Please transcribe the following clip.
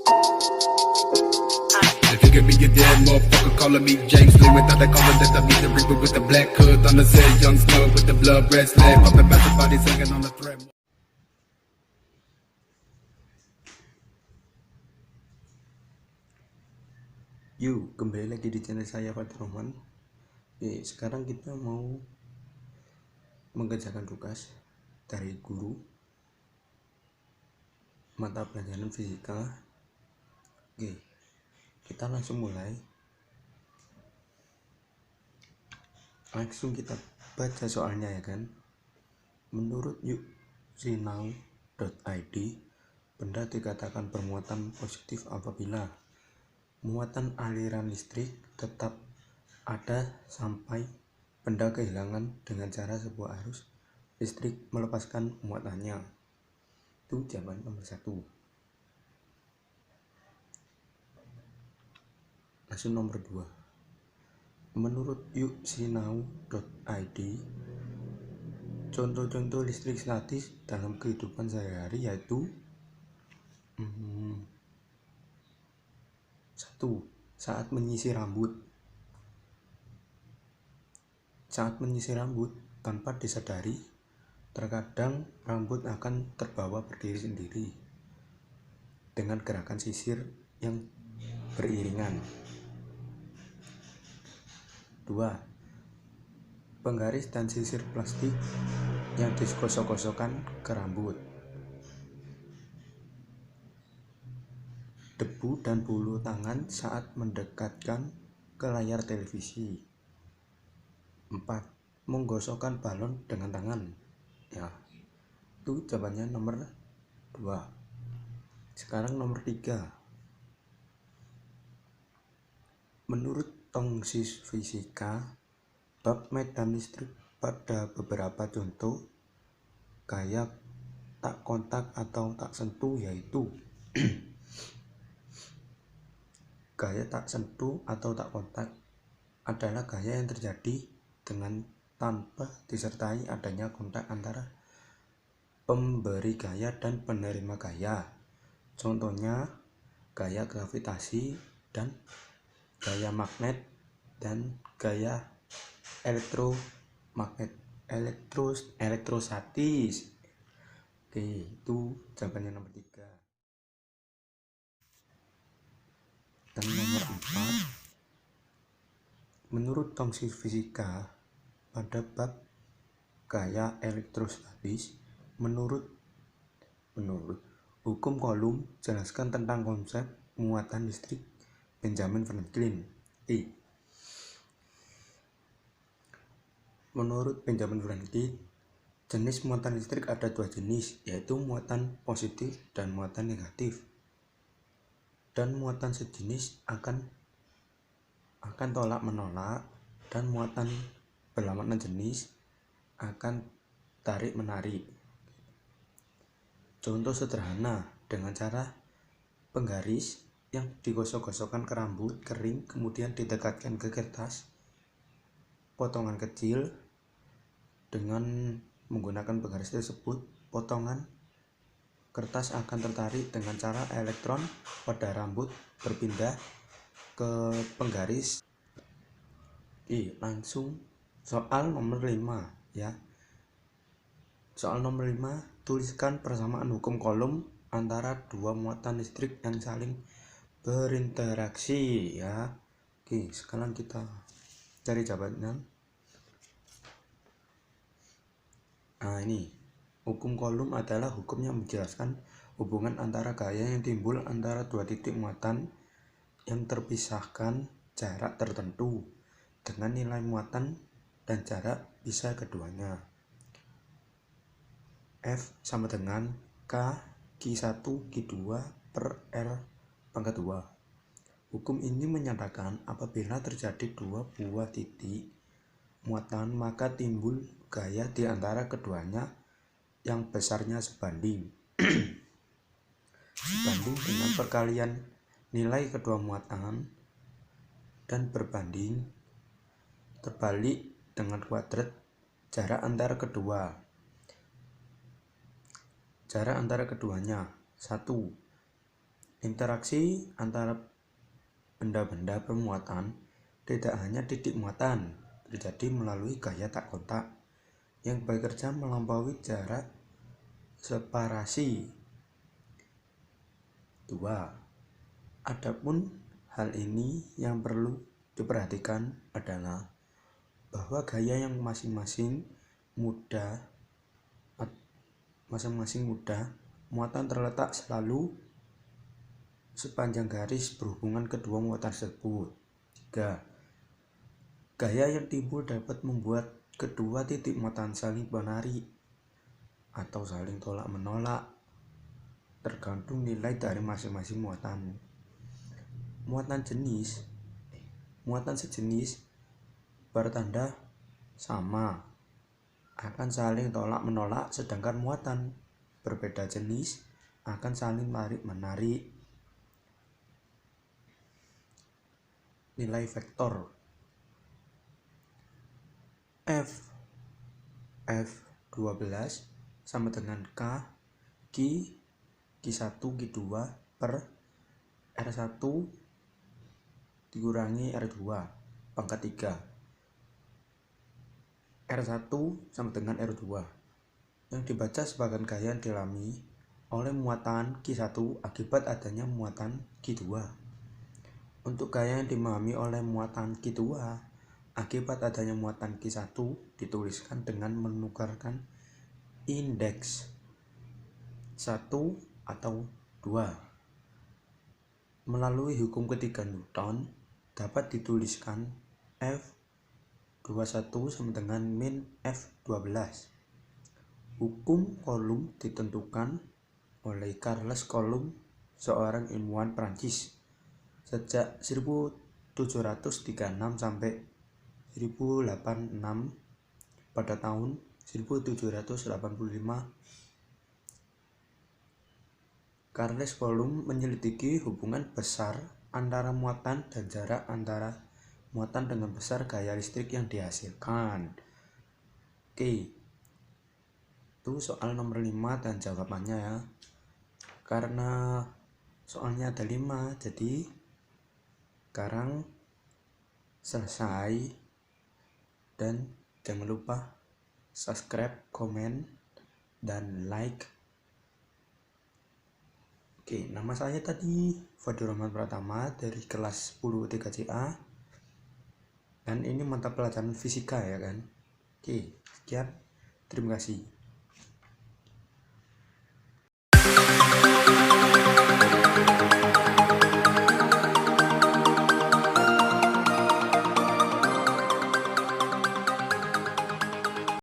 If you give me a dead motherfucker calling me James Lee without the collar that I be the reaper with the black hood on the set, young snug with the blood red slab, up about the body hanging on the thread. Yuk, kembali lagi di channel saya Fatur Rahman. Sekarang kita mau mengerjakan tugas dari guru mata pelajaran fisika. Kita langsung mulai. Langsung kita baca soalnya ya kan. Menurut sinau.id, benda dikatakan bermuatan positif apabila muatan aliran listrik tetap ada sampai benda kehilangan dengan cara sebuah arus listrik melepaskan muatannya. Itu jawaban nomor 1. Langsung nomor 2. Menurut sinau.id, contoh-contoh listrik statis dalam kehidupan sehari-hari yaitu 1. Saat menyisir rambut. Saat menyisir rambut tanpa disadari, terkadang rambut akan terbawa berdiri sendiri dengan gerakan sisir yang beriringan. 2. Penggaris dan sisir plastik yang digosok-gosokkan ke rambut. Debu dan bulu tangan saat mendekatkan ke layar televisi. 4. Menggosokkan balon dengan tangan. Ya, itu jawabannya nomor 2. Sekarang nomor 3. Menurut tongsis fisika, bab medan listrik pada beberapa contoh gaya tak kontak atau tak sentuh yaitu gaya tak sentuh atau tak kontak adalah gaya yang terjadi dengan tanpa disertai adanya kontak antara pemberi gaya dan penerima gaya. Contohnya gaya gravitasi dan gaya magnet dan gaya elektrostatis. Itu jawabannya nomor 3. Dan nomor 4, menurut tongsis fisika pada bab gaya elektrostatis, menurut hukum Coulomb, jelaskan tentang konsep muatan listrik Benjamin Franklin. Menurut Benjamin Franklin, jenis muatan listrik ada 2 jenis, yaitu muatan positif dan muatan negatif. Dan muatan sejenis akan tolak menolak, dan muatan berlawanan jenis akan tarik menarik. Contoh sederhana, dengan cara penggaris yang digosok-gosokkan ke rambut kering kemudian didekatkan ke kertas potongan kecil. Dengan menggunakan penggaris tersebut, potongan kertas akan tertarik dengan cara elektron pada rambut berpindah ke penggaris. Langsung soal nomor 5 ya. Soal nomor 5, tuliskan persamaan hukum Coulomb antara dua muatan listrik yang saling berinteraksi ya. Sekarang kita cari jawabannya. Ini hukum Coulomb adalah hukum yang menjelaskan hubungan antara gaya yang timbul antara dua titik muatan yang terpisahkan jarak tertentu dengan nilai muatan dan jarak pisah keduanya. F sama dengan K Q1 Q2 per R pangkat 2. Hukum ini menyatakan apabila terjadi dua buah titik muatan maka timbul gaya di antara keduanya yang besarnya sebanding dengan perkalian nilai kedua muatan dan berbanding terbalik dengan kuadrat jarak antara keduanya. 1. Interaksi antara benda-benda bermuatan tidak hanya titik muatan terjadi melalui gaya tak kontak yang bekerja melampaui jarak separasi. 2. Adapun hal ini yang perlu diperhatikan adalah bahwa gaya yang masing-masing mudah, muatan terletak selalu sepanjang garis berhubungan kedua muatan tersebut. 3. Gaya yang timbul dapat membuat kedua titik muatan saling menarik atau saling tolak-menolak tergantung nilai dari masing-masing muatan. Muatan sejenis bertanda sama akan saling tolak-menolak, sedangkan muatan berbeda jenis akan saling tarik-menarik. Nilai vektor F12 sama dengan Q1 Q2 per R1 dikurangi R2 pangkat 3. R1 sama dengan R2 yang dibaca sebagai gaya yang dialami oleh muatan Q1 akibat adanya muatan Q2. Untuk gaya yang dimahami oleh muatan Q2 akibat adanya muatan Q1 dituliskan dengan menukarkan indeks 1 atau 2. Melalui hukum ketiga Newton dapat dituliskan F21 sama dengan min F12. Hukum Coulomb ditentukan oleh Charles Coulomb, seorang ilmuwan Prancis, sejak 1736 sampai 1086. Pada tahun 1785, Charles Coulomb menyelidiki hubungan besar antara muatan dan jarak antara muatan dengan besar gaya listrik yang dihasilkan. Oke, itu soal nomor 5 dan jawabannya ya. Karena soalnya ada 5, jadi sekarang selesai, dan jangan lupa subscribe, komen, dan like. Oke, nama saya tadi Fadil Rahman Pratama dari kelas 10 3CA, dan ini mata pelajaran fisika ya kan. Oke, sekian, terima kasih.